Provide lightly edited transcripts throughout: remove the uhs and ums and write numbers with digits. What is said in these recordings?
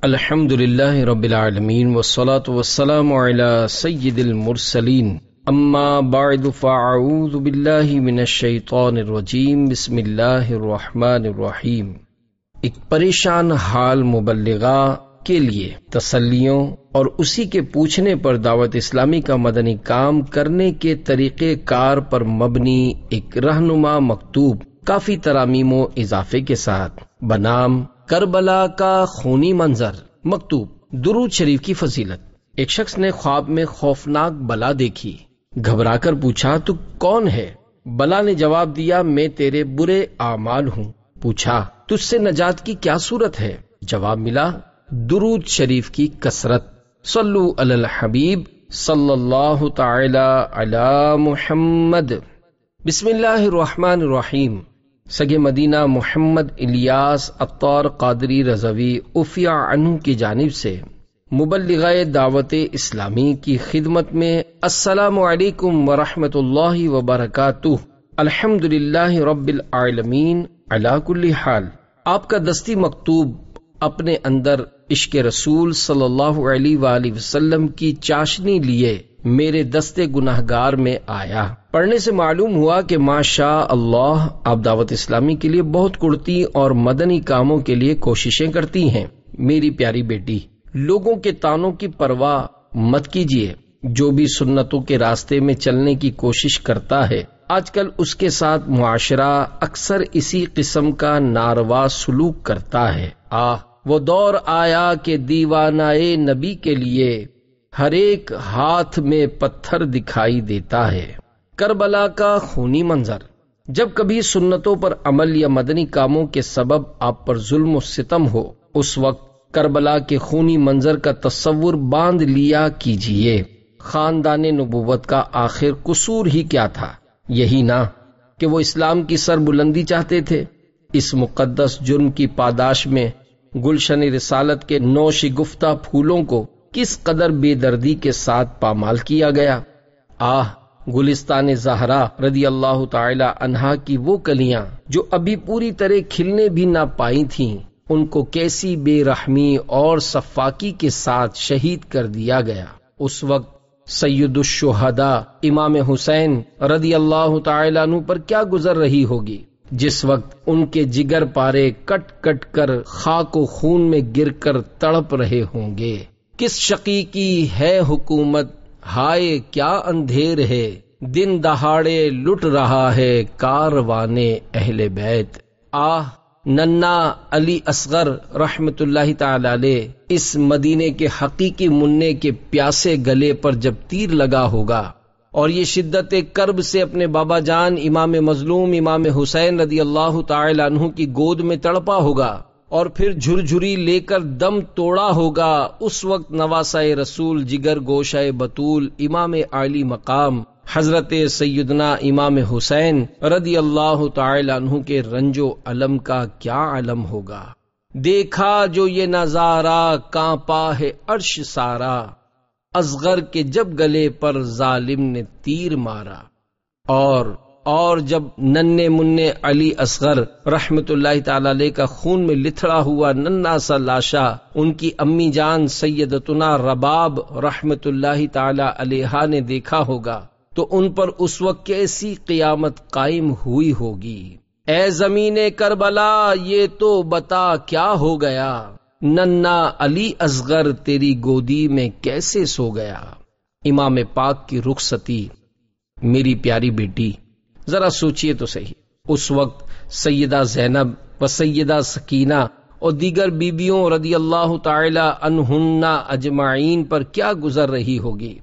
الحمد للہ رب العالمین والصلاة والسلام علی سید المرسلین اما بعد فاعوذ باللہ من الشیطان الرجیم بسم اللہ الرحمن الرحیم۔ ایک پریشان حال مبلغہ کے لیے تسلیوں اور اسی کے پوچھنے پر دعوت اسلامی کا مدنی کام کرنے کے طریقہ کار پر مبنی ایک رہنما مکتوب کافی ترامیم و اضافے کے ساتھ بنام کربلا کا خونی منظر۔ مکتوب درود شریف کی فضیلت۔ ایک شخص نے خواب میں خوفناک بلا دیکھی، گھبرا کر پوچھا تو کون ہے؟ بلا نے جواب دیا میں تیرے برے اعمال ہوں۔ پوچھا تجھ سے نجات کی کیا صورت ہے؟ جواب ملا درود شریف کی کثرت۔ صلو علی الحبیب صلی اللہ تعالی علی محمد۔ بسم اللہ الرحمن الرحیم۔ سگے مدینہ محمد الیاس عطار قادری رضوی عفیہ عنہ کی جانب سے مبلغہ دعوت اسلامی کی خدمت میں السلام علیکم ورحمۃ اللہ وبرکاتہ۔ الحمدللہ رب العالمین علی کل حال۔ آپ کا دستی مکتوب اپنے اندر عشق رسول صلی اللہ علیہ وآلہ وسلم کی چاشنی لیے میرے دستے گناہگار میں آیا۔ پڑھنے سے معلوم ہوا کہ ماشاء اللہ آپ دعوت اسلامی کے لیے بہت کرتی اور مدنی کاموں کے لیے کوششیں کرتی ہیں۔ میری پیاری بیٹی، لوگوں کے طعنوں کی پرواہ مت کیجیے۔ جو بھی سنتوں کے راستے میں چلنے کی کوشش کرتا ہے، آج کل اس کے ساتھ معاشرہ اکثر اسی قسم کا ناروا سلوک کرتا ہے۔ وہ دور آیا کہ دیوانائے نبی کے لیے ہر ایک ہاتھ میں پتھر دکھائی دیتا ہے۔ کربلا کا خونی منظر۔ جب کبھی سنتوں پر عمل یا مدنی کاموں کے سبب آپ پر ظلم و ستم ہو، اس وقت کربلا کے خونی منظر کا تصور باندھ لیا کیجیے۔ خاندان نبوت کا آخر قصور ہی کیا تھا؟ یہی نہ کہ وہ اسلام کی سر بلندی چاہتے تھے۔ اس مقدس جرم کی پاداش میں گلشن رسالت کے نوش گفتہ پھولوں کو کس قدر بے دردی کے ساتھ پامال کیا گیا۔ گلستان زہرا رضی اللہ تعالی عنہا کی وہ کلیاں جو ابھی پوری طرح کھلنے بھی نہ پائی تھیں، ان کو کیسی بے رحمی اور صفاکی کے ساتھ شہید کر دیا گیا۔ اس وقت سید الشہداء امام حسین رضی اللہ تعالی عنہ پر کیا گزر رہی ہوگی، جس وقت ان کے جگر پارے کٹ کٹ کر خاک و خون میں گر کر تڑپ رہے ہوں گے۔ کس شقی کی ہے حکومت، ہائے کیا اندھیر ہے، دن دہاڑے لٹ رہا ہے کاروان اہل بیت۔ ننا علی اصغر رحمت اللہ تعالی علیہ اس مدینے کے حقیقی منع کے پیاسے گلے پر جب تیر لگا ہوگا اور یہ شدت کرب سے اپنے بابا جان امام مظلوم امام حسین رضی اللہ تعالی عنہ کی گود میں تڑپا ہوگا اور پھر جھرجھری لے کر دم توڑا ہوگا، اس وقت نواسہ رسول جگر گوشہ بطول امام عالی مقام حضرت سیدنا امام حسین رضی اللہ تعالی عنہ کے رنج و علم کا کیا علم ہوگا۔ دیکھا جو یہ نظارہ کانپا ہے عرش سارا، اصغر کے جب گلے پر ظالم نے تیر مارا۔ اور جب ننے منع علی اصغر رحمت اللہ تعالی علیہ کا خون میں لتھڑا ہوا ننا سا لاشا ان کی امی جان سیدتنا رباب رحمت اللہ تعالی علیہا نے دیکھا ہوگا تو ان پر اس وقت کیسی قیامت قائم ہوئی ہوگی۔ اے زمین کربلا یہ تو بتا کیا ہو گیا، ننا علی اصغر تیری گودی میں کیسے سو گیا۔ امام پاک کی رخصتی۔ میری پیاری بیٹی، ذرا سوچئے تو صحیح، اس وقت سیدہ زینب و سیدہ سکینہ اور دیگر بیبیوں رضی اللہ تعالی عنہن اجمعین پر کیا گزر رہی ہوگی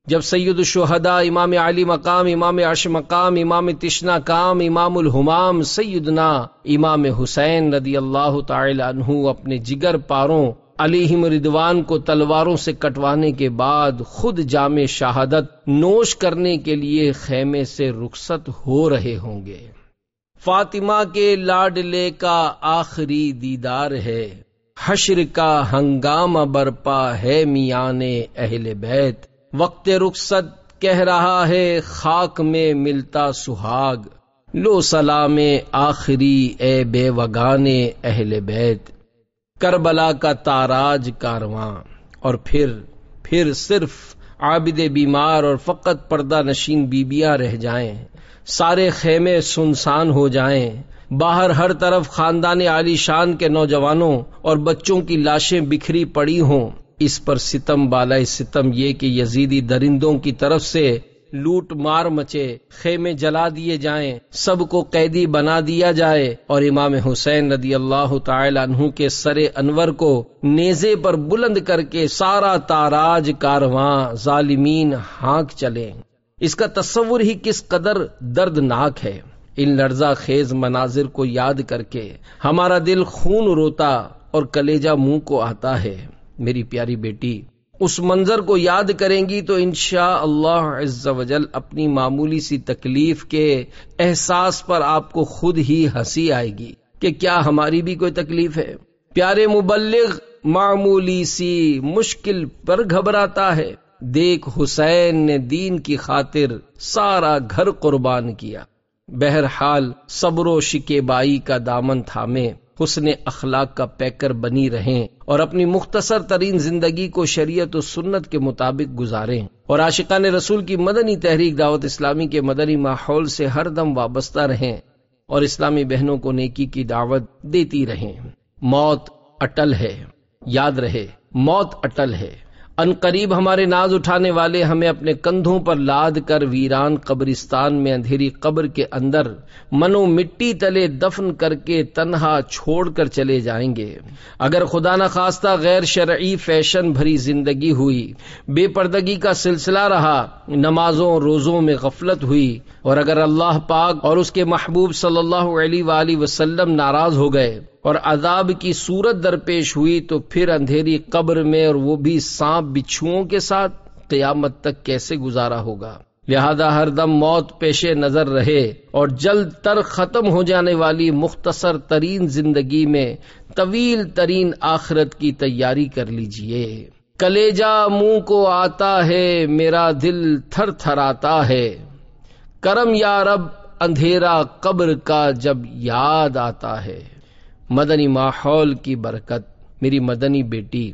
جب سید الشہداء امام علی مقام امام عرش مقام امام تشنا کام امام الہمام سیدنا امام حسین رضی اللہ تعالی عنہ اپنے جگر پاروں علیہم رضوان کو تلواروں سے کٹوانے کے بعد خود جام شہادت نوش کرنے کے لیے خیمے سے رخصت ہو رہے ہوں گے۔ فاطمہ کے لاڈلے کا آخری دیدار ہے، حشر کا ہنگامہ برپا ہے میان اہل بیت، وقت رخصت کہہ رہا ہے خاک میں ملتا سہاگ، لو سلام آخری اے بے وگانے اہل بیت۔ کربلا کا تاراج کارواں، اور پھر صرف عابد بیمار اور فقط پردہ نشین بیبیاں رہ جائیں، سارے خیمے سنسان ہو جائیں، باہر ہر طرف خاندان عالی شان کے نوجوانوں اور بچوں کی لاشیں بکھری پڑی ہوں۔ اس پر ستم بالائے ستم یہ کہ یزیدی درندوں کی طرف سے لوٹ مار مچے، خیمے جلا دیے جائیں، سب کو قیدی بنا دیا جائے، اور امام حسین رضی اللہ تعالی عنہ کے سر انور کو نیزے پر بلند کر کے سارا تاراج کارواں ظالمین ہانک چلیں۔ اس کا تصور ہی کس قدر دردناک ہے۔ ان لرزہ خیز مناظر کو یاد کر کے ہمارا دل خون روتا اور کلیجہ منہ کو آتا ہے۔ میری پیاری بیٹی، اس منظر کو یاد کریں گی تو انشاءاللہ عز و جل اپنی معمولی سی تکلیف کے احساس پر آپ کو خود ہی ہنسی آئے گی کہ کیا ہماری بھی کوئی تکلیف ہے۔ پیارے مبلغ معمولی سی مشکل پر گھبراتا ہے، دیکھ حسین نے دین کی خاطر سارا گھر قربان کیا۔ بہرحال صبر و شکیبائی کا دامن تھامے، حسن اخلاق کا پیکر بنی رہیں اور اپنی مختصر ترین زندگی کو شریعت و سنت کے مطابق گزاریں، اور عاشقان رسول کی مدنی تحریک دعوت اسلامی کے مدنی ماحول سے ہر دم وابستہ رہیں اور اسلامی بہنوں کو نیکی کی دعوت دیتی رہیں۔ موت اٹل ہے، یاد رہے موت اٹل ہے۔ ان قریب ہمارے ناز اٹھانے والے ہمیں اپنے کندھوں پر لاد کر ویران قبرستان میں اندھیری قبر کے اندر منو مٹی تلے دفن کر کے تنہا چھوڑ کر چلے جائیں گے۔ اگر خدا نخواستہ غیر شرعی فیشن بھری زندگی ہوئی، بے پردگی کا سلسلہ رہا، نمازوں روزوں میں غفلت ہوئی، اور اگر اللہ پاک اور اس کے محبوب صلی اللہ علیہ وآلہ وسلم ناراض ہو گئے اور عذاب کی صورت درپیش ہوئی، تو پھر اندھیری قبر میں، اور وہ بھی سانپ بچھوؤں کے ساتھ، قیامت تک کیسے گزارا ہوگا؟ لہذا ہر دم موت پیش نظر رہے اور جلد تر ختم ہو جانے والی مختصر ترین زندگی میں طویل ترین آخرت کی تیاری کر لیجئے۔ کلیجہ منہ کو آتا ہے، میرا دل تھر تھراتا ہے، کرم یا رب اندھیرا قبر کا جب یاد آتا ہے۔ مدنی ماحول کی برکت، میری مدنی بیٹی،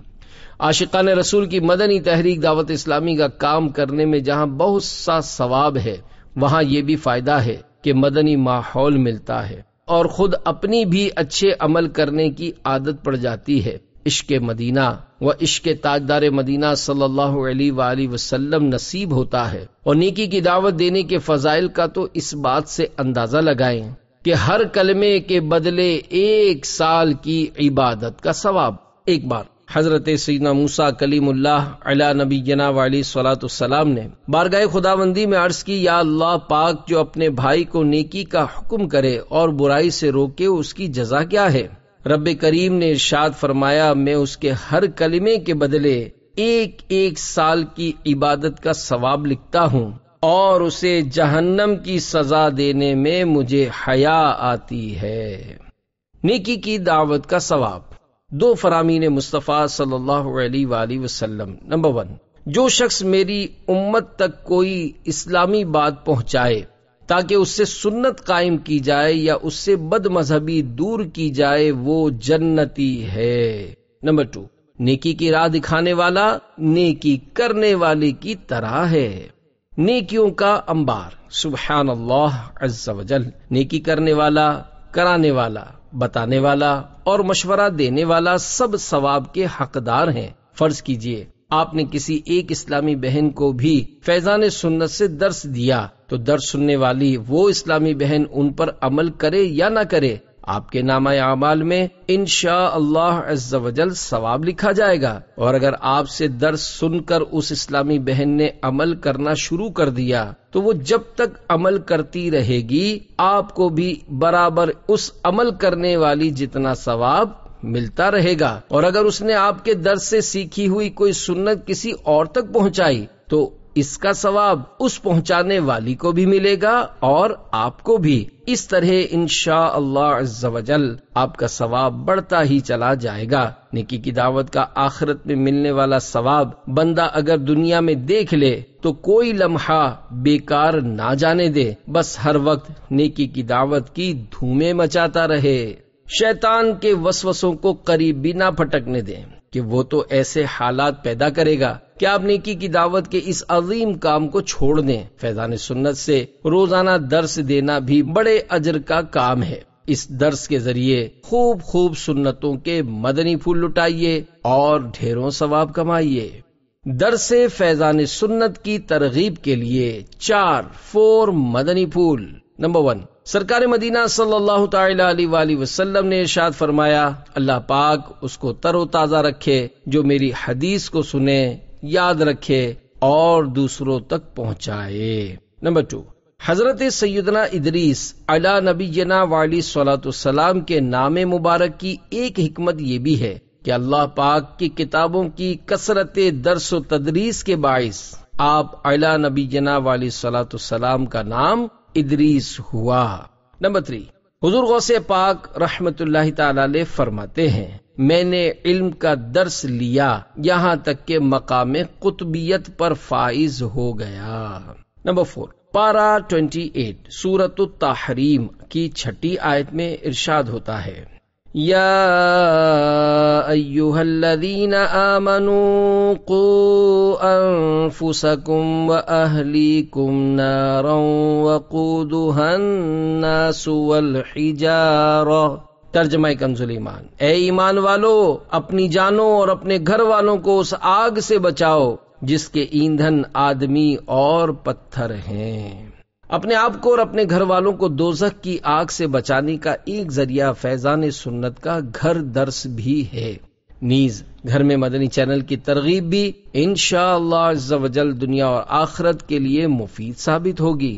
عاشقان رسول کی مدنی تحریک دعوت اسلامی کا کام کرنے میں جہاں بہت سا ثواب ہے، وہاں یہ بھی فائدہ ہے کہ مدنی ماحول ملتا ہے اور خود اپنی بھی اچھے عمل کرنے کی عادت پڑ جاتی ہے۔ عشق مدینہ و عشق تاجدار مدینہ صلی اللہ علیہ وآلہ وسلم نصیب ہوتا ہے، اور نیکی کی دعوت دینے کے فضائل کا تو اس بات سے اندازہ لگائیں کہ ہر کلمے کے بدلے 1 سال کی عبادت کا ثواب۔ ایک بار حضرت سیدنا موسیٰ کلیم اللہ علی نبینا وعلیہ الصلوۃ والسلام نے بارگاہ خداوندی میں عرض کی، یا اللہ پاک، جو اپنے بھائی کو نیکی کا حکم کرے اور برائی سے روکے، اس کی جزا کیا ہے؟ رب کریم نے ارشاد فرمایا، میں اس کے ہر کلمے کے بدلے 1 سال کی عبادت کا ثواب لکھتا ہوں، اور اسے جہنم کی سزا دینے میں مجھے حیا آتی ہے۔ نیکی کی دعوت کا ثواب۔ 2 فرامین مصطفیٰ صلی اللہ علیہ وآلہ وسلم۔ نمبر 1، جو شخص میری امت تک کوئی اسلامی بات پہنچائے تاکہ اس سے سنت قائم کی جائے یا اس سے بد مذہبی دور کی جائے، وہ جنتی ہے۔ نمبر 2، نیکی کی راہ دکھانے والا نیکی کرنے والے کی طرح ہے۔ نیکیوں کا انبار، سبحان اللہ عز و جل۔ نیکی کرنے والا، کرانے والا، بتانے والا اور مشورہ دینے والا سب ثواب کے حقدار ہیں۔ فرض کیجئے آپ نے کسی ایک اسلامی بہن کو بھی فیضان سنت سے درس دیا، تو درس سننے والی وہ اسلامی بہن ان پر عمل کرے یا نہ کرے، آپ کے نامہ اعمال میں انشاءاللہ عز و جل ثواب لکھا جائے گا۔ اور اگر آپ سے درس سن کر اس اسلامی بہن نے عمل کرنا شروع کر دیا، تو وہ جب تک عمل کرتی رہے گی، آپ کو بھی برابر اس عمل کرنے والی جتنا ثواب ملتا رہے گا۔ اور اگر اس نے آپ کے درس سے سیکھی ہوئی کوئی سنت کسی اور تک پہنچائی، تو اس کا ثواب اس پہنچانے والی کو بھی ملے گا اور آپ کو بھی۔ اس طرح انشاءاللہ عز و جل آپ کا ثواب بڑھتا ہی چلا جائے گا۔ نیکی کی دعوت کا آخرت میں ملنے والا ثواب بندہ اگر دنیا میں دیکھ لے تو کوئی لمحہ بیکار نہ جانے دے، بس ہر وقت نیکی کی دعوت کی دھومیں مچاتا رہے۔ شیطان کے وسوسوں کو قریب بھی نہ پھٹکنے دیں کہ وہ تو ایسے حالات پیدا کرے گا کہ آپ نیکی کی دعوت کے اس عظیم کام کو چھوڑ دیں۔ فیضان سنت سے روزانہ درس دینا بھی بڑے اجر کا کام ہے۔ اس درس کے ذریعے خوب سنتوں کے مدنی پھول لٹائیے اور ڈھیروں ثواب کمائیے۔ درس فیضان سنت کی ترغیب کے لیے 4 مدنی پھول۔ نمبر 1، سرکار مدینہ صلی اللہ تعالی علیہ وآلہ وسلم نے ارشاد فرمایا، اللہ پاک اس کو تر و تازہ رکھے جو میری حدیث کو سنے، یاد رکھے اور دوسروں تک پہنچائے۔ نمبر 2، حضرت سیدنا ادریس علی نبینا وعلیہ الصلوۃ والسلام کے نام مبارک کی ایک حکمت یہ بھی ہے کہ اللہ پاک کی کتابوں کی کثرت درس و تدریس کے باعث آپ علی نبینا وعلیہ الصلوۃ والسلام کا نام ادریس ہوا۔ نمبر 3، حضور غوث پاک رحمت اللہ تعالی علیہ فرماتے ہیں، میں نے علم کا درس لیا یہاں تک کہ مقام قطبیت پر فائز ہو گیا۔ نمبر 4، پارہ 28 سورۃ التحریم کی 6 آیت میں ارشاد ہوتا ہے، یا ایھا الذین آمنوا قوا انفسکم واہلیکم نارا وقودھا الناس والحجارہ۔ ترجمہ کنز ایمان، اے ایمان والو، اپنی جانوں اور اپنے گھر والوں کو اس آگ سے بچاؤ جس کے ایندھن آدمی اور پتھر ہیں۔ اپنے آپ کو اور اپنے گھر والوں کو دوزخ کی آگ سے بچانے کا ایک ذریعہ فیضان سنت کا گھر درس بھی ہے۔ نیز گھر میں مدنی چینل کی ترغیب بھی انشاءاللہ عز و جل دنیا اور آخرت کے لیے مفید ثابت ہوگی۔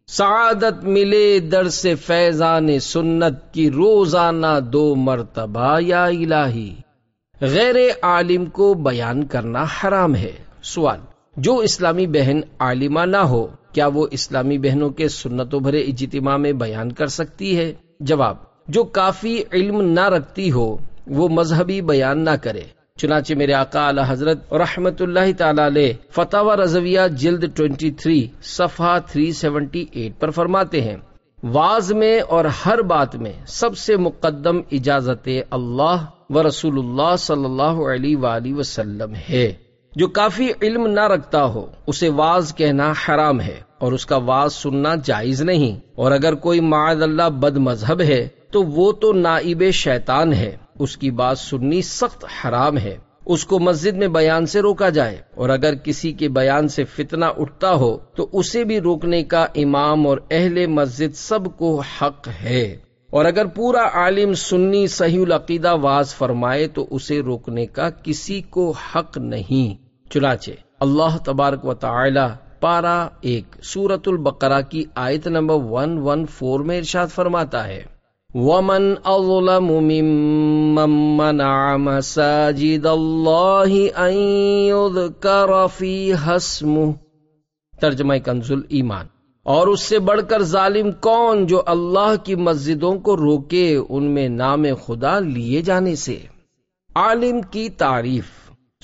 سعادت ملے درس فیضان سنت کی روزانہ 2 مرتبہ یا الہی۔ غیر عالم کو بیان کرنا حرام ہے۔ سوال، جو اسلامی بہن عالمہ نہ ہو کیا وہ اسلامی بہنوں کے سنتوں بھرے اجتماع میں بیان کر سکتی ہے؟ جواب، جو کافی علم نہ رکھتی ہو وہ مذہبی بیان نہ کرے۔ چنانچہ میرے آقا اعلی حضرت رحمت اللہ تعالی علیہ فتاوی رضویہ جلد 23 صفحہ 378 پر فرماتے ہیں، واعظ میں اور ہر بات میں سب سے مقدم اجازت اللہ و رسول اللہ صلی اللہ علیہ وآلہ وسلم ہے۔ جو کافی علم نہ رکھتا ہو اسے واعظ کہنا حرام ہے اور اس کا واعظ سننا جائز نہیں، اور اگر کوئی معاذ اللہ بد مذہب ہے تو وہ تو نائب شیطان ہے، اس کی بات سننی سخت حرام ہے۔ اس کو مسجد میں بیان سے روکا جائے، اور اگر کسی کے بیان سے فتنہ اٹھتا ہو تو اسے بھی روکنے کا امام اور اہل مسجد سب کو حق ہے، اور اگر پورا عالم سنی صحیح العقیدہ واعظ فرمائے تو اسے روکنے کا کسی کو حق نہیں۔ چنانچہ اللہ تبارک و تعالی پارہ 1 سورۃ البقرہ کی آیت نمبر 114 میں ارشاد فرماتا ہے، وَمَنْ أَظْلَمُ مِمَّنْ مَنَعَ مَسَاجِدَ اللَّهِ أَنْ يُذْكَرَ فِيهَا اسْمُهُ۔ ترجمہ کنز ایمان، اور اس سے بڑھ کر ظالم کون جو اللہ کی مسجدوں کو روکے ان میں نام خدا لیے جانے سے۔ عالم کی تعریف۔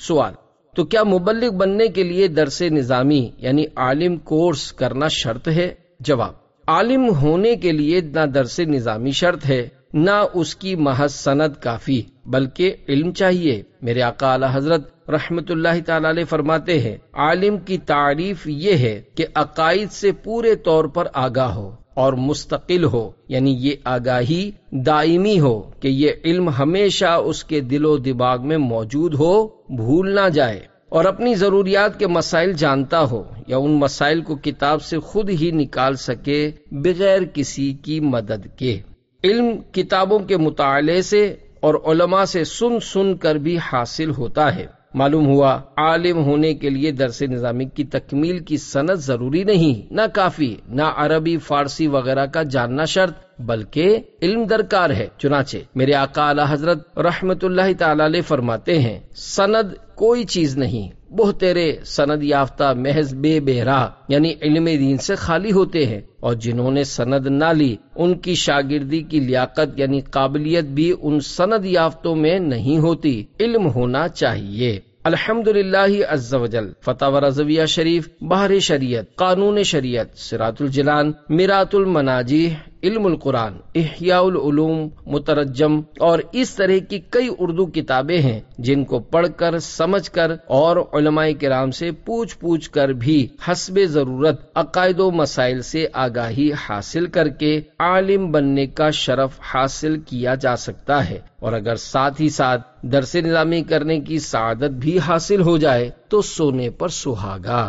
سوال، تو کیا مبلغ بننے کے لیے درس نظامی یعنی عالم کورس کرنا شرط ہے؟ جواب، عالم ہونے کے لیے نہ درس نظامی شرط ہے نہ اس کی محض سند کافی، بلکہ علم چاہیے۔ میرے آقا اعلی حضرت رحمت اللہ تعالی علیہ فرماتے ہیں، عالم کی تعریف یہ ہے کہ عقائد سے پورے طور پر آگاہ ہو اور مستقل ہو، یعنی یہ آگاہی دائمی ہو کہ یہ علم ہمیشہ اس کے دل و دماغ میں موجود ہو، بھول نہ جائے، اور اپنی ضروریات کے مسائل جانتا ہو یا ان مسائل کو کتاب سے خود ہی نکال سکے بغیر کسی کی مدد کے۔ علم کتابوں کے مطالعے سے اور علماء سے سن کر بھی حاصل ہوتا ہے۔ معلوم ہوا عالم ہونے کے لیے درس نظامی کی تکمیل کی سند ضروری نہیں، نہ کافی، نہ عربی فارسی وغیرہ کا جاننا شرط، بلکہ علم درکار ہے۔ چنانچہ میرے آقا اعلی حضرت رحمت اللہ تعالی علیہ فرماتے ہیں، سند کوئی چیز نہیں، بہترے سند یافتہ محض بے بہرا یعنی علم دین سے خالی ہوتے ہیں، اور جنہوں نے سند نہ لی ان کی شاگردی کی لیاقت یعنی قابلیت بھی ان سند یافتوں میں نہیں ہوتی۔ علم ہونا چاہیے۔ الحمدللہ عز و جل فتاوی رضویہ شریف، بحر شریعت، قانون شریعت، صراط الجنان، میرات المناجیح، علم القرآن، احیاء العلوم مترجم اور اس طرح کی کئی اردو کتابیں ہیں جن کو پڑھ کر، سمجھ کر اور علماء کرام سے پوچھ کر بھی حسب ضرورت عقائد و مسائل سے آگاہی حاصل کر کے عالم بننے کا شرف حاصل کیا جا سکتا ہے، اور اگر ساتھ ہی ساتھ درس نظامی کرنے کی سعادت بھی حاصل ہو جائے تو سونے پر سہاگا۔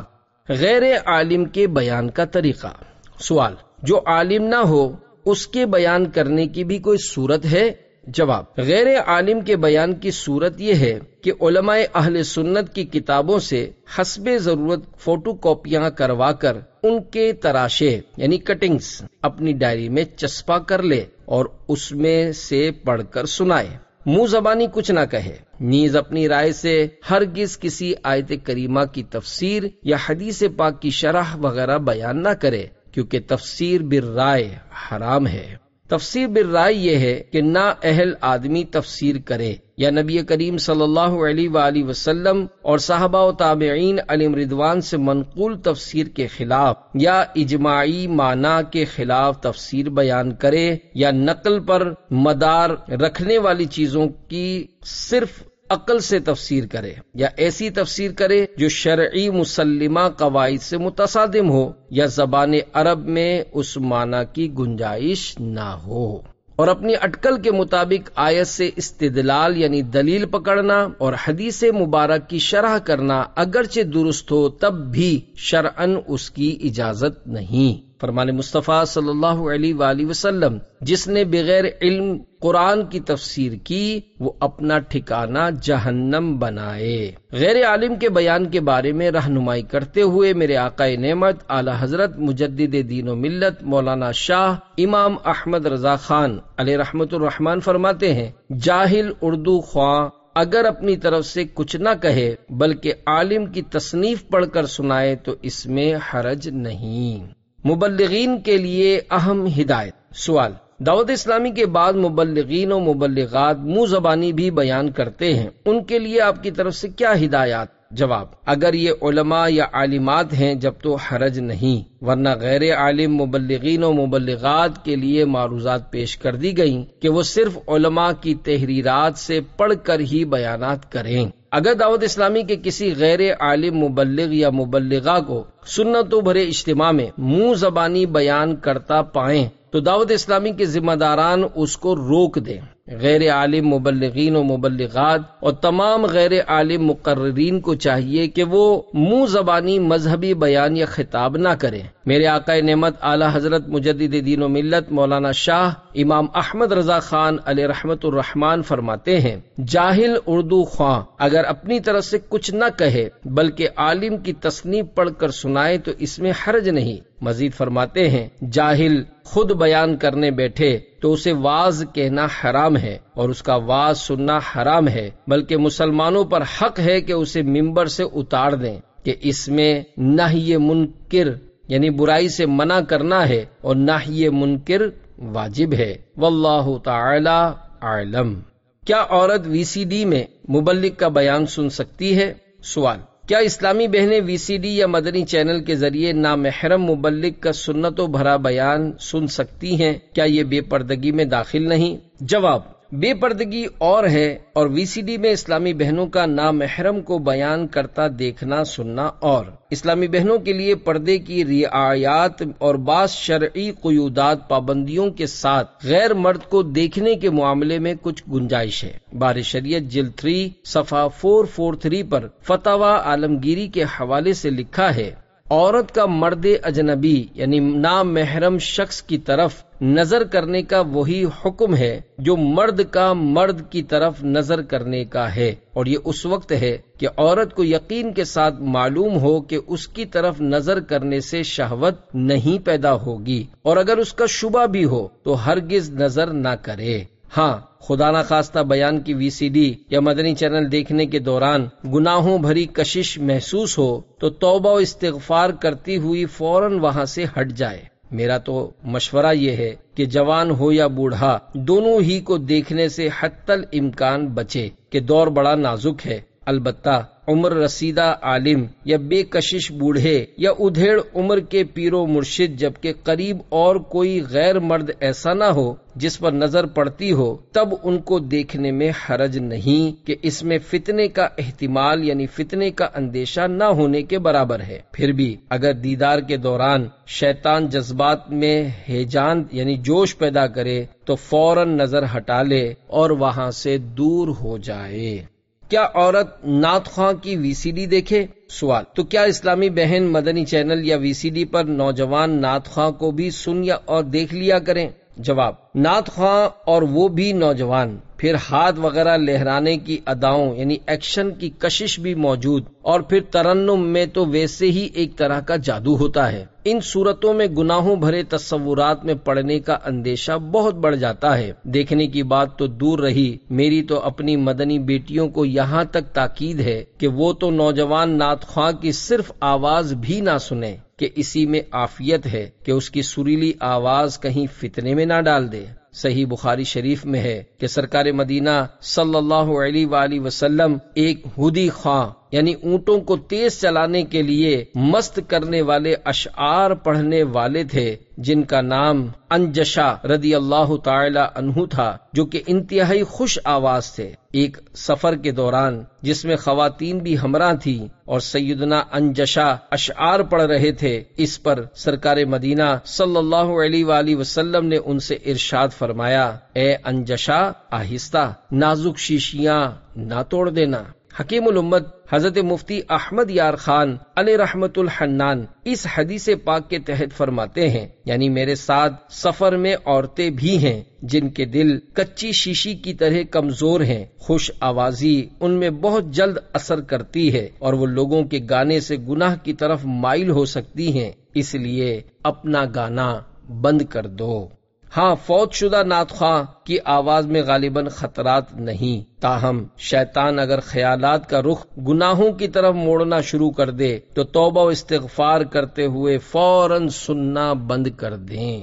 غیر عالم کے بیان کا طریقہ۔ سوال: جو عالم نہ ہو اس کے بیان کرنے کی بھی کوئی صورت ہے؟ جواب: غیر عالم کے بیان کی صورت یہ ہے کہ علماء اہل سنت کی کتابوں سے حسب ضرورت فوٹو کاپیاں کروا کر ان کے تراشے یعنی کٹنگز اپنی ڈائری میں چسپاں کر لے اور اس میں سے پڑھ کر سنائے، منہ زبانی کچھ نہ کہے، نیز اپنی رائے سے ہرگز کسی آیت کریمہ کی تفسیر یا حدیث پاک کی شرح وغیرہ بیان نہ کرے، کیونکہ تفسیر بالرائے حرام ہے۔ تفسیر بالرائے یہ ہے کہ نا اہل آدمی تفسیر کرے یا نبی کریم صلی اللہ علیہ وآلہ وسلم اور صحابہ و تابعین علیہم رضوان سے منقول تفسیر کے خلاف یا اجماعی معنی کے خلاف تفسیر بیان کرے، یا نقل پر مدار رکھنے والی چیزوں کی صرف عقل سے تفسیر کرے، یا ایسی تفسیر کرے جو شرعی مسلمہ قواعد سے متصادم ہو یا زبان عرب میں اس معنی کی گنجائش نہ ہو، اور اپنی اٹکل کے مطابق آیت سے استدلال یعنی دلیل پکڑنا اور حدیث مبارک کی شرح کرنا اگرچہ درست ہو تب بھی شرعاً اس کی اجازت نہیں۔ فرمان مصطفیٰ صلی اللہ علیہ وآلہ وسلم: جس نے بغیر علم قرآن کی تفسیر کی وہ اپنا ٹھکانہ جہنم بنائے۔ غیر عالم کے بیان کے بارے میں رہنمائی کرتے ہوئے میرے آقا نعمت اعلی حضرت مجدد دین و ملت مولانا شاہ امام احمد رضا خان علیہ رحمت الرحمن فرماتے ہیں: جاہل اردو خواں اگر اپنی طرف سے کچھ نہ کہے بلکہ عالم کی تصنیف پڑھ کر سنائے تو اس میں حرج نہیں۔ مبلغین کے لیے اہم ہدایت۔ سوال: دعوت اسلامی کے بعد مبلغین و مبلغات منہ زبانی بھی بیان کرتے ہیں، ان کے لیے آپ کی طرف سے کیا ہدایات؟ جواب: اگر یہ علماء یا عالمات ہیں جب تو حرج نہیں، ورنہ غیر عالم مبلغین و مبلغات کے لیے معروضات پیش کر دی گئیں کہ وہ صرف علماء کی تحریرات سے پڑھ کر ہی بیانات کریں۔ اگر دعوت اسلامی کے کسی غیر عالم مبلغ یا مبلغہ کو سنتوں بھرے اجتماع میں منہ زبانی بیان کرتا پائیں تو دعوت اسلامی کے ذمہ داران اس کو روک دیں۔ غیر عالم مبلغین و مبلغات اور تمام غیر عالم مقررین کو چاہیے کہ وہ منہ زبانی مذہبی بیان یا خطاب نہ کریں۔ میرے آقا نعمت اعلی حضرت مجدد دین و ملت مولانا شاہ امام احمد رضا خان علیہ رحمت الرحمن فرماتے ہیں: جاہل اردو خواں اگر اپنی طرف سے کچھ نہ کہے بلکہ عالم کی تصنیف پڑھ کر سنائے تو اس میں حرج نہیں۔ مزید فرماتے ہیں: جاہل خود بیان کرنے بیٹھے تو اسے واعظ کہنا حرام ہے اور اس کا واعظ سننا حرام ہے، بلکہ مسلمانوں پر حق ہے کہ اسے ممبر سے اتار دیں، کہ اس میں نہی منکر یعنی برائی سے منع کرنا ہے اور نہی منکر واجب ہے۔ واللہ تعالی اعلم۔ کیا عورت وی سی ڈی میں مبلغ کا بیان سن سکتی ہے؟ سوال: کیا اسلامی بہنیں وی سی ڈی یا مدنی چینل کے ذریعے نامحرم مبلغ کا سنتوں بھرا بیان سن سکتی ہیں؟ کیا یہ بے پردگی میں داخل نہیں؟ جواب: بے پردگی اور ہے اور وی سی ڈی میں اسلامی بہنوں کا نامحرم کو بیان کرتا دیکھنا سننا اور۔ اسلامی بہنوں کے لیے پردے کی رعایات اور بعض شرعی قیودات پابندیوں کے ساتھ غیر مرد کو دیکھنے کے معاملے میں کچھ گنجائش ہے۔ بار شریعت جلد 3 صفحہ 443 پر فتاوی عالمگیری کے حوالے سے لکھا ہے: عورت کا مرد اجنبی یعنی نامحرم شخص کی طرف نظر کرنے کا وہی حکم ہے جو مرد کا مرد کی طرف نظر کرنے کا ہے، اور یہ اس وقت ہے کہ عورت کو یقین کے ساتھ معلوم ہو کہ اس کی طرف نظر کرنے سے شہوت نہیں پیدا ہوگی، اور اگر اس کا شبہ بھی ہو تو ہرگز نظر نہ کرے۔ ہاں، خدا نخواستہ بیان کی وی سی ڈی یا مدنی چینل دیکھنے کے دوران گناہوں بھری کشش محسوس ہو تو توبہ و استغفار کرتی ہوئی فوراً وہاں سے ہٹ جائے۔ میرا تو مشورہ یہ ہے کہ جوان ہو یا بوڑھا دونوں ہی کو دیکھنے سے حتی الامکان بچے کہ دور بڑا نازک ہے البتہ عمر رسیدہ عالم یا بے کشش بوڑھے یا ادھیڑ عمر کے پیر و مرشد جبکہ قریب اور کوئی غیر مرد ایسا نہ ہو جس پر نظر پڑتی ہو، تب ان کو دیکھنے میں حرج نہیں کہ اس میں فتنے کا احتمال یعنی فتنے کا اندیشہ نہ ہونے کے برابر ہے۔ پھر بھی اگر دیدار کے دوران شیطان جذبات میں ہیجان یعنی جوش پیدا کرے تو فوراً نظر ہٹا لے اور وہاں سے دور ہو جائے۔ کیا عورت نعت خواں کی وی سی ڈی دیکھے؟ سوال، تو کیا اسلامی بہن مدنی چینل یا وی سی ڈی پر نوجوان نعت خواں کو بھی سن یا اور دیکھ لیا کریں؟ جواب، نعت خواں اور وہ بھی نوجوان، پھر ہاتھ وغیرہ لہرانے کی اداؤں یعنی ایکشن کی کشش بھی موجود، اور پھر ترنم میں تو ویسے ہی ایک طرح کا جادو ہوتا ہے۔ ان صورتوں میں گناہوں بھرے تصورات میں پڑنے کا اندیشہ بہت بڑھ جاتا ہے۔ دیکھنے کی بات تو دور رہی، میری تو اپنی مدنی بیٹیوں کو یہاں تک تاکید ہے کہ وہ تو نوجوان نعت خواں کی صرف آواز بھی نہ سنیں کہ اسی میں عافیت ہے کہ اس کی سریلی آواز کہیں فتنے میں نہ ڈال دے۔ صحیح بخاری شریف میں ہے کہ سرکار مدینہ صلی اللہ علیہ وآلہ وسلم ایک ہودی خواں یعنی اونٹوں کو تیز چلانے کے لیے مست کرنے والے اشعار پڑھنے والے تھے، جن کا نام انجشا رضی اللہ تعالی عنہ تھا، جو کہ انتہائی خوش آواز تھے۔ ایک سفر کے دوران جس میں خواتین بھی ہمراہ تھیں اور سیدنا انجشا اشعار پڑھ رہے تھے، اس پر سرکار مدینہ صلی اللہ علیہ وآلہ وسلم نے ان سے ارشاد فرمایا، اے انجشا، آہستہ، نازک شیشیاں نہ توڑ دینا۔ حکیم الامت حضرت مفتی احمد یار خان علیہ رحمت الحنان اس حدیث پاک کے تحت فرماتے ہیں، یعنی میرے ساتھ سفر میں عورتیں بھی ہیں جن کے دل کچی شیشی کی طرح کمزور ہیں، خوش آوازی ان میں بہت جلد اثر کرتی ہے اور وہ لوگوں کے گانے سے گناہ کی طرف مائل ہو سکتی ہیں، اس لیے اپنا گانا بند کر دو۔ ہاں، فوت شدہ نعت خواں کی آواز میں غالباً خطرات نہیں، تاہم شیطان اگر خیالات کا رخ گناہوں کی طرف موڑنا شروع کر دے تو توبہ و استغفار کرتے ہوئے فوراً سننا بند کر دیں۔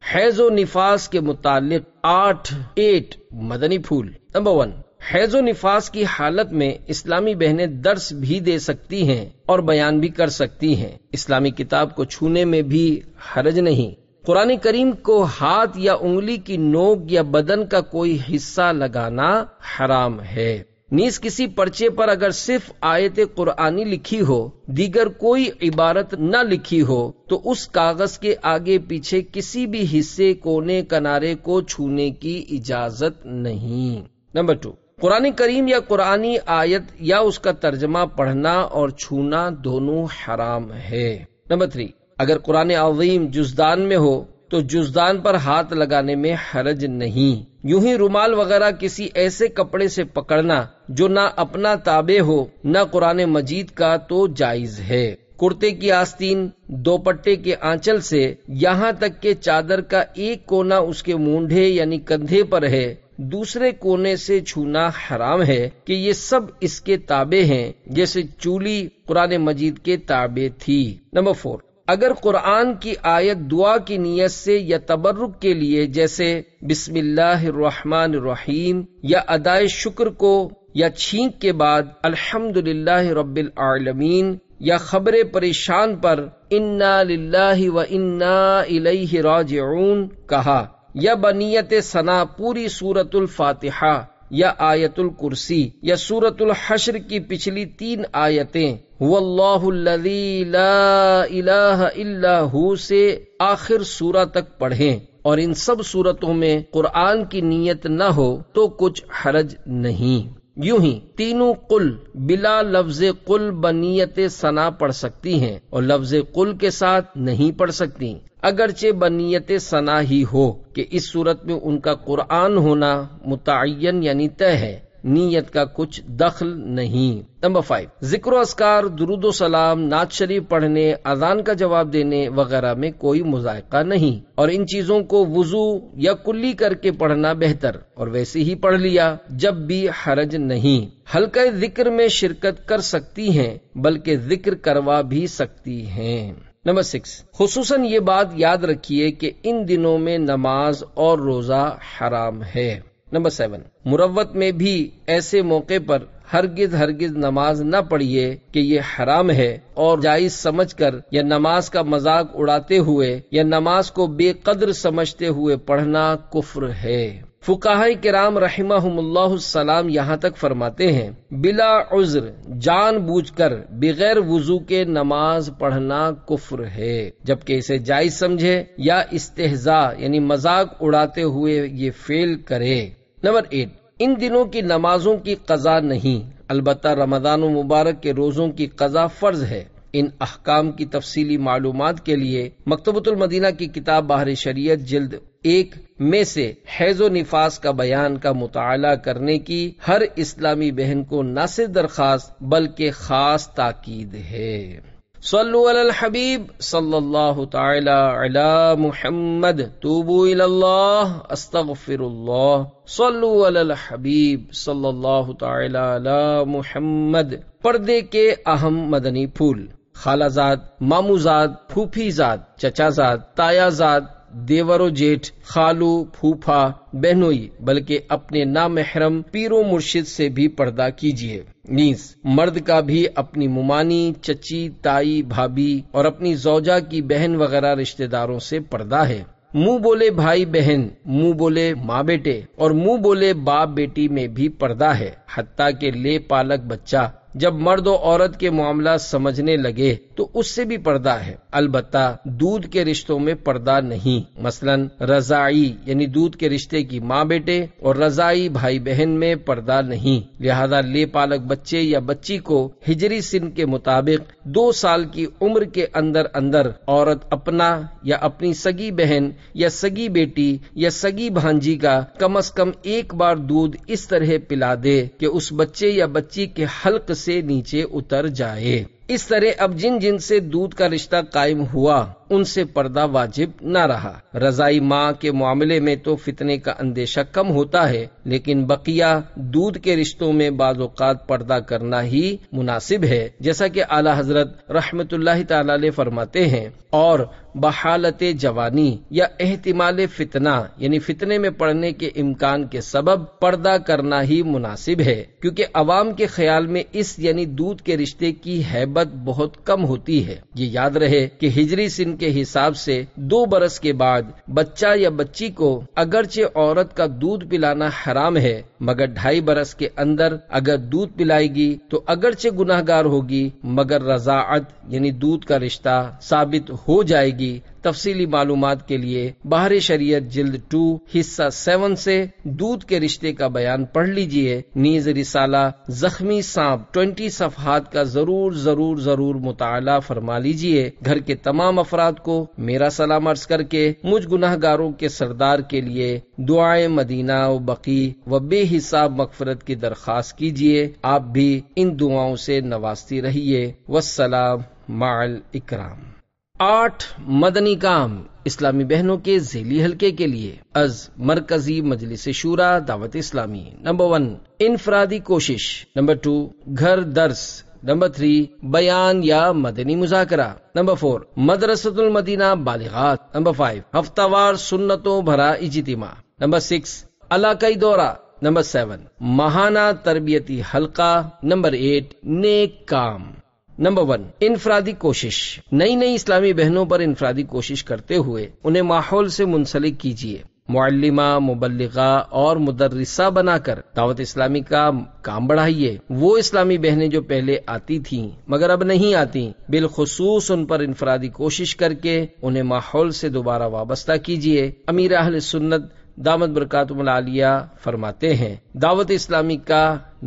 حیض و نفاس کے متعلق 8 مدنی پھول۔ نمبر 1، حیض و نفاس کی حالت میں اسلامی بہنیں درس بھی دے سکتی ہیں اور بیان بھی کر سکتی ہیں۔ اسلامی کتاب کو چھونے میں بھی حرج نہیں۔ قرآن کریم کو ہاتھ یا انگلی کی نوک یا بدن کا کوئی حصہ لگانا حرام ہے۔ نیز کسی پرچے پر اگر صرف آیت قرآنی لکھی ہو، دیگر کوئی عبارت نہ لکھی ہو، تو اس کاغذ کے آگے پیچھے کسی بھی حصے، کونے، کنارے کو چھونے کی اجازت نہیں۔ نمبر 2، قرآن کریم یا قرآنی آیت یا اس کا ترجمہ پڑھنا اور چھونا دونوں حرام ہے۔ نمبر 3، اگر قرآن عظیم جزدان میں ہو تو جزدان پر ہاتھ لگانے میں حرج نہیں۔ یوں ہی رومال وغیرہ کسی ایسے کپڑے سے پکڑنا جو نہ اپنا تابع ہو نہ قرآن مجید کا تو جائز ہے۔ کرتے کی آستین، دوپٹے کے آنچل سے یہاں تک کہ چادر کا ایک کونا اس کے مونڈھے یعنی کندھے پر ہے، دوسرے کونے سے چھونا حرام ہے کہ یہ سب اس کے تابع ہیں، جیسے چولی قرآن مجید کے تابع تھی۔ نمبر 4، اگر قرآن کی آیت دعا کی نیت سے یا تبرک کے لیے جیسے بسم اللہ الرحمن الرحیم یا ادائے شکر کو یا چھینک کے بعد الحمدللہ رب العالمین یا خبر پریشان پر انا للہ و انا الیہ راجعون کہا، یا بنیت ثنا پوری سورۃ الفاتحہ یا آیت الکرسی یا سورۃ الحشر کی پچھلی 3 آیتیں واللہ الذی لا الہ الا ہو سے آخر سورہ تک پڑھیں، اور ان سب صورتوں میں قرآن کی نیت نہ ہو تو کچھ حرج نہیں۔ یوں ہی تینوں قل بلا لفظ قل بنیت ثنا پڑھ سکتی ہیں اور لفظ قل کے ساتھ نہیں پڑھ سکتی، اگرچہ بنیت ثنا ہی ہو کہ اس صورت میں ان کا قرآن ہونا متعین یعنی طے ہے، نیت کا کچھ دخل نہیں۔ نمبر 5، ذکر و اذکار، درود و سلام، نعت شریف پڑھنے، اذان کا جواب دینے وغیرہ میں کوئی مذائقہ نہیں، اور ان چیزوں کو وضو یا کلی کر کے پڑھنا بہتر، اور ویسے ہی پڑھ لیا جب بھی حرج نہیں۔ حلقہ ذکر میں شرکت کر سکتی ہیں بلکہ ذکر کروا بھی سکتی ہیں۔ نمبر 6، خصوصاً یہ بات یاد رکھیے کہ ان دنوں میں نماز اور روزہ حرام ہے۔ نمبر 7، مروت میں بھی ایسے موقع پر ہرگز ہرگز نماز نہ پڑھیے کہ یہ حرام ہے اور جائز سمجھ کر یا نماز کا مذاق اڑاتے ہوئے یا نماز کو بے قدر سمجھتے ہوئے پڑھنا کفر ہے۔ فقہائے کرام رحمہم اللہ السلام یہاں تک فرماتے ہیں بلا عذر جان بوجھ کر بغیر وضو کے نماز پڑھنا کفر ہے، جبکہ اسے جائز سمجھے یا استہزاء یعنی مذاق اڑاتے ہوئے یہ فعل کرے۔ نمبر 8، ان دنوں کی نمازوں کی قضا نہیں، البتہ رمضان المبارک کے روزوں کی قضا فرض ہے۔ ان احکام کی تفصیلی معلومات کے لیے مکتبۃ المدینہ کی کتاب بحر شریعت جلد 1 میں سے حیض و نفاس کا بیان کا مطالعہ کرنے کی ہر اسلامی بہن کو نہ صرف درخواست بلکہ خاص تاکید ہے۔ صلو علی الحبیب صلی اللہ تعالی علی محمد توبوا الی اللہ استغفر اللہ صلو علی الحبیب صلی اللہ تعالی علی محمد۔ پردے کے اہم مدنی پھول: خالہ زاد، مامو زاد، پھوپھی زاد، چچا زاد، تایا زاد، دیور و جیٹھ، خالو، پھوپھا، بہنوئی، بلکہ اپنے نامحرم پیر و مرشد سے بھی پردہ کیجیے۔ نیز مرد کا بھی اپنی ممانی، چچی، تائی، بھابھی اور اپنی زوجہ کی بہن وغیرہ رشتہ داروں سے پردہ ہے۔ منہ بولے بھائی بہن، منہ بولے ماں بیٹے اور منہ بولے باپ بیٹی میں بھی پردہ ہے، حتیٰ کہ لے پالک بچہ جب مرد و عورت کے معاملات سمجھنے لگے تو اس سے بھی پردہ ہے، البتہ دودھ کے رشتوں میں پردہ نہیں، مثلا رضاعی یعنی دودھ کے رشتے کی ماں بیٹے اور رضاعی بھائی بہن میں پردہ نہیں، لہذا لے پالک بچے یا بچی کو ہجری سن کے مطابق 2 سال کی عمر کے اندر اندر عورت اپنا یا اپنی سگی بہن یا سگی بیٹی یا سگی بھانجی کا کم از کم 1 بار دودھ اس طرح پلا دے کہ اس بچے یا بچی کے حلق سے نیچے اتر جائے۔ اس طرح اب جن جن سے دودھ کا رشتہ قائم ہوا ان سے پردہ واجب نہ رہا۔ رضائی ماں کے معاملے میں تو فتنے کا اندیشہ کم ہوتا ہے، لیکن بقیہ دودھ کے رشتوں میں بعض اوقات پردہ کرنا ہی مناسب ہے، جیسا کہ اعلی حضرت رحمت اللہ تعالی علیہ فرماتے ہیں، اور بحالت جوانی یا احتمال فتنہ یعنی فتنے میں پڑنے کے امکان کے سبب پردہ کرنا ہی مناسب ہے، کیونکہ عوام کے خیال میں اس یعنی دودھ کے رشتے کی ہیبت بہت کم ہوتی ہے۔ یہ یاد رہے کہ ہجری سن کے حساب سے 2 برس کے بعد بچہ یا بچی کو اگرچہ عورت کا دودھ پلانا حرام ہے، مگر 2.5 برس کے اندر اگر دودھ پلائے گی تو اگرچہ گناہگار ہوگی مگر رضاعت یعنی دودھ کا رشتہ ثابت ہو جائے گی۔ تفصیلی معلومات کے لیے بحر شریعت جلد 2 حصہ 7 سے دودھ کے رشتے کا بیان پڑھ لیجئے، نیز رسالہ زخمی سانپ 20 صفحات کا ضرور مطالعہ فرما لیجئے۔ گھر کے تمام افراد کو میرا سلام عرض کر کے مجھ گناہگاروں کے سردار کے لیے دعائیں مدینہ و بقی و بے حساب مغفرت کی درخواست کیجئے۔ آپ بھی ان دعاؤں سے نوازتی رہیے۔ والسلام مع الاکرام۔ 8 مدنی کام اسلامی بہنوں کے ذیلی حلقے کے لیے از مرکزی مجلس شورا دعوت اسلامی۔ نمبر 1 انفرادی کوشش، نمبر 2 گھر درس، نمبر 3 بیان یا مدنی مذاکرہ، نمبر 4 مدرسۃ المدینہ بالغات، نمبر 5 ہفتہ وار سنتوں بھرا اجتماع، نمبر 6 علاقائی دورہ، نمبر 7 ماہانہ تربیتی حلقہ، نمبر 8 نیک کام۔ نمبر 1 انفرادی کوشش، نئی اسلامی بہنوں پر انفرادی کوشش کرتے ہوئے انہیں ماحول سے منسلک کیجیے، معلمہ، مبلغہ اور مدرسہ بنا کر دعوت اسلامی کا کام بڑھائیے۔ وہ اسلامی بہنیں جو پہلے آتی تھیں مگر اب نہیں آتی، بالخصوص ان پر انفرادی کوشش کر کے انہیں ماحول سے دوبارہ وابستہ کیجیے۔ امیر اہل سنت دامت برکاتہم العالیہ فرماتے ہیں دعوت اسلامی کا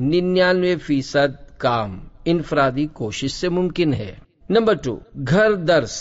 99% کام انفرادی کوشش سے ممکن ہے۔ نمبر 2 گھر درس،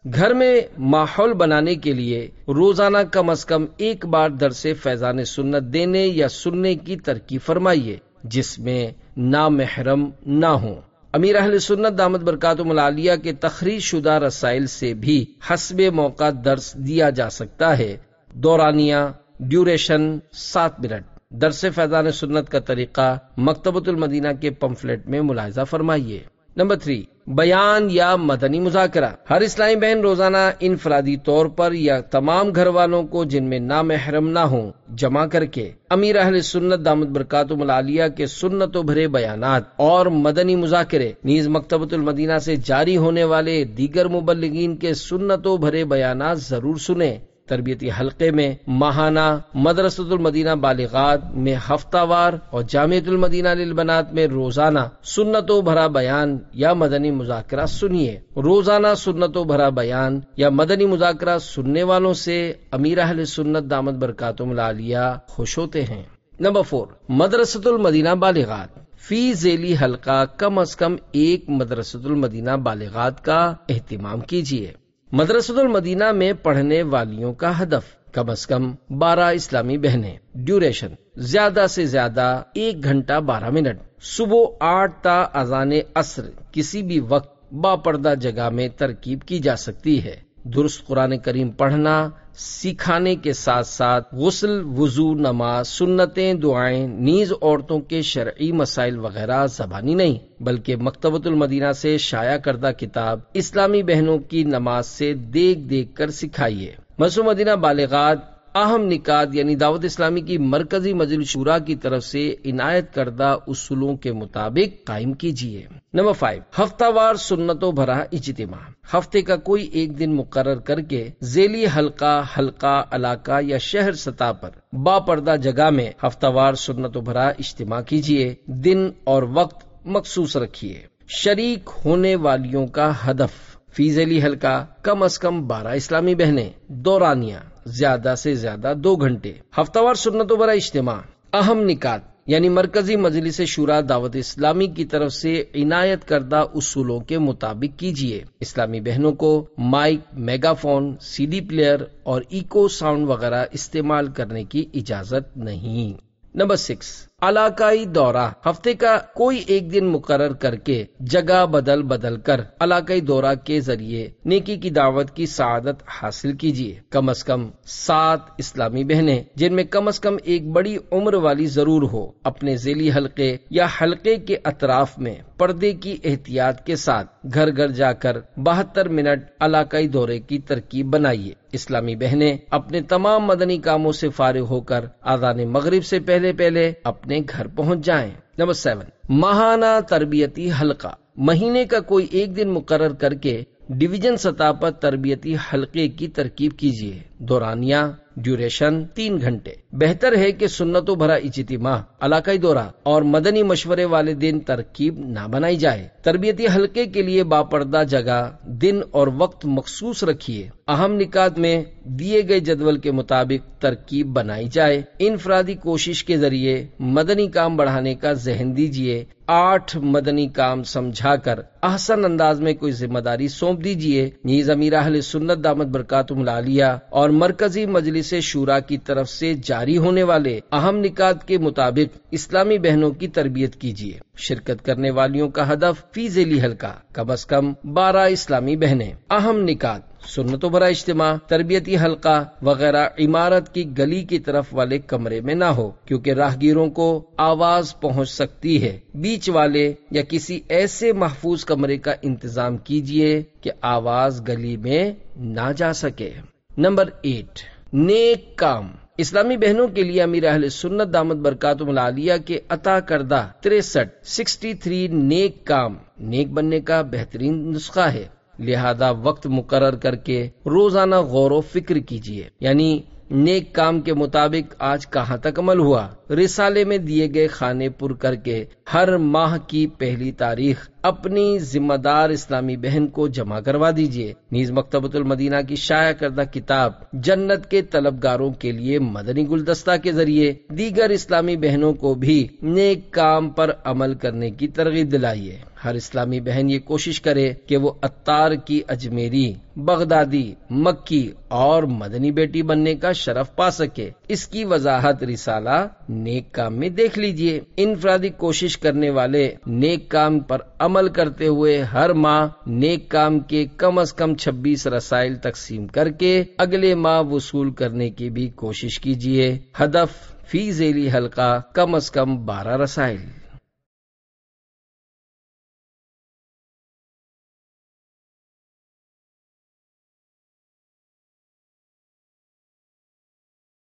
گھر میں ماحول بنانے کے لیے روزانہ کم از کم 1 بار درس فیضان سنت دینے یا سننے کی ترغیب فرمائیے جس میں نامحرم نہ ہوں۔ امیر اہل سنت دامت برکاتہم العالیہ کے تخریج شدہ رسائل سے بھی حسب موقع درس دیا جا سکتا ہے۔ دورانیہ، ڈیوریشن 7 منٹ۔ درس فیضان سنت کا طریقہ مکتبۃ المدینہ کے پمفلٹ میں ملاحظہ فرمائیے۔ نمبر 3، بیان یا مدنی مذاکرہ۔ ہر اسلامی بہن روزانہ انفرادی طور پر یا تمام گھر والوں کو جن میں نامحرم نہ ہوں جمع کر کے امیر اہل سنت دامت برکاتہم العالیہ کے سنتوں بھرے بیانات اور مدنی مذاکرے، نیز مکتبۃ المدینہ سے جاری ہونے والے دیگر مبلغین کے سنتوں بھرے بیانات ضرور سنیں۔ تربیتی حلقے میں ماہانہ، مدرسۃ المدینہ بالغات میں ہفتہ وار اور جامعۃ المدینہ للبنات میں روزانہ سنتوں بھرا بیان یا مدنی مذاکرہ سنیے۔ روزانہ سنتوں بھرا بیان یا مدنی مذاکرہ سننے والوں سے امیر اہل سنت دامت برکاتہم العالیہ خوش ہوتے ہیں۔ نمبر 4، مدرسۃ المدینہ بالغات۔ فی ذیلی حلقہ کم از کم ایک مدرسۃ المدینہ بالغات کا اہتمام کیجیے۔ مدرسۃ المدینہ میں پڑھنے والیوں کا ہدف کم از کم 12 اسلامی بہنیں۔ ڈیوریشن زیادہ سے زیادہ 1 گھنٹہ 12 منٹ۔ صبح 8 تا اذان عصر کسی بھی وقت باپردہ جگہ میں ترکیب کی جا سکتی ہے۔ درست قرآن کریم پڑھنا سکھانے کے ساتھ ساتھ غسل، وضو، نماز، سنتیں، دعائیں، نیز عورتوں کے شرعی مسائل وغیرہ زبانی نہیں بلکہ مکتبۃ المدینہ سے شائع کردہ کتاب اسلامی بہنوں کی نماز سے دیکھ کر سکھائیے۔ مسجد مدینہ بالغات اہم نکات یعنی دعوت اسلامی کی مرکزی مجلس شورا کی طرف سے عنایت کردہ اصولوں کے مطابق قائم کیجیے۔ نمبر 5، ہفتہ وار سنتوں بھرا اجتماع۔ ہفتے کا کوئی ایک دن مقرر کر کے ذیلی حلقہ، علاقہ یا شہر سطح پر باپردہ جگہ میں ہفتہ وار سنتوں بھرا اجتماع کیجیے۔ دن اور وقت مخصوص رکھیے۔ شریک ہونے والیوں کا ہدف فی ذیلی حلقہ کم از کم 12 اسلامی بہنیں۔ دورانیہ زیادہ سے زیادہ 2 گھنٹے۔ ہفتہ وار سنتوں بھرا اجتماع اہم نکات یعنی مرکزی مجلس شورا دعوت اسلامی کی طرف سے عنایت کردہ اصولوں کے مطابق کیجیے۔ اسلامی بہنوں کو mic, mega phone, CD player اور ایکو ساؤنڈ وغیرہ استعمال کرنے کی اجازت نہیں۔ نمبر 6، علاقائی دورہ۔ ہفتے کا کوئی ایک دن مقرر کر کے جگہ بدل کر علاقائی دورہ کے ذریعے نیکی کی دعوت کی سعادت حاصل کیجیے۔ کم از کم 7 اسلامی بہنیں جن میں کم از کم ایک بڑی عمر والی ضرور ہو اپنے ذیلی حلقے یا حلقے کے اطراف میں پردے کی احتیاط کے ساتھ گھر جا کر 72 منٹ علاقائی دورے کی ترکیب بنائیے۔ اسلامی بہنیں اپنے تمام مدنی کاموں سے فارغ ہو کر اذان مغرب سے پہلے اپنے گھر پہنچ جائیں۔ نمبر 7، ماہانہ تربیتی حلقہ۔ مہینے کا کوئی ایک دن مقرر کر کے ڈویژن سطح پر تربیتی حلقے کی ترکیب کیجیے۔ دورانیہ ڈیوریشن 3 گھنٹے۔ بہتر ہے کہ سنتوں بھرا اجتماع، علاقائی دورہ اور مدنی مشورے والے دن ترکیب نہ بنائی جائے۔ تربیتی حلقے کے لیے باپردہ جگہ، دن اور وقت مخصوص رکھیے۔ اہم نکات میں دیے گئے جدول کے مطابق ترکیب بنائی جائے۔ انفرادی کوشش کے ذریعے مدنی کام بڑھانے کا ذہن دیجیے۔ 8 مدنی کام سمجھا کر احسن انداز میں کوئی ذمہ داری سونپ دیجیے۔ نیز امیر اہل سنت دامت برکاتہم العالیہ اور مرکزی مجلس شورا کی طرف سے جاری ہونے والے اہم نکات کے مطابق اسلامی بہنوں کی تربیت کیجیے۔ شرکت کرنے والیوں کا ہدف فی ذیلی حلقہ کم از کم 12 اسلامی بہنیں۔ اہم نکات سنتوں بھرا اجتماع، تربیتی حلقہ وغیرہ عمارت کی گلی کی طرف والے کمرے میں نہ ہو کیونکہ راہگیروں کو آواز پہنچ سکتی ہے۔ بیچ والے یا کسی ایسے محفوظ کمرے کا انتظام کیجیے کہ آواز گلی میں نہ جا سکے۔ نمبر 8، نیک کام۔ اسلامی بہنوں کے لیے امیر اہل سنت دامت برکاتہم العالیہ کے عطا کردہ 63 نیک کام نیک بننے کا بہترین نسخہ ہے۔ لہذا وقت مقرر کر کے روزانہ غور و فکر کیجیے، یعنی نیک کام کے مطابق آج کہاں تک عمل ہوا۔ رسالے میں دیے گئے خانے پر کر کے ہر ماہ کی پہلی تاریخ اپنی ذمہ دار اسلامی بہن کو جمع کروا دیجیے۔ نیز مکتبۃ المدینہ کی شائع کردہ کتاب جنت کے طلبگاروں کے لیے مدنی گلدستہ کے ذریعے دیگر اسلامی بہنوں کو بھی نیک کام پر عمل کرنے کی ترغیب دلائیے۔ ہر اسلامی بہن یہ کوشش کرے کہ وہ عطار کی اجمیری، بغدادی، مکی اور مدنی بیٹی بننے کا شرف پا سکے۔ اس کی وضاحت رسالہ نیک کام میں دیکھ لیجیے۔ انفرادی کوشش کرنے والے نیک کام پر عمل کرتے ہوئے ہر ماہ نیک کام کے کم از کم 26 رسائل تقسیم کر کے اگلے ماہ وصول کرنے کی بھی کوشش کیجیے۔ ہدف فی ذیلی حلقہ کم از کم 12 رسائل۔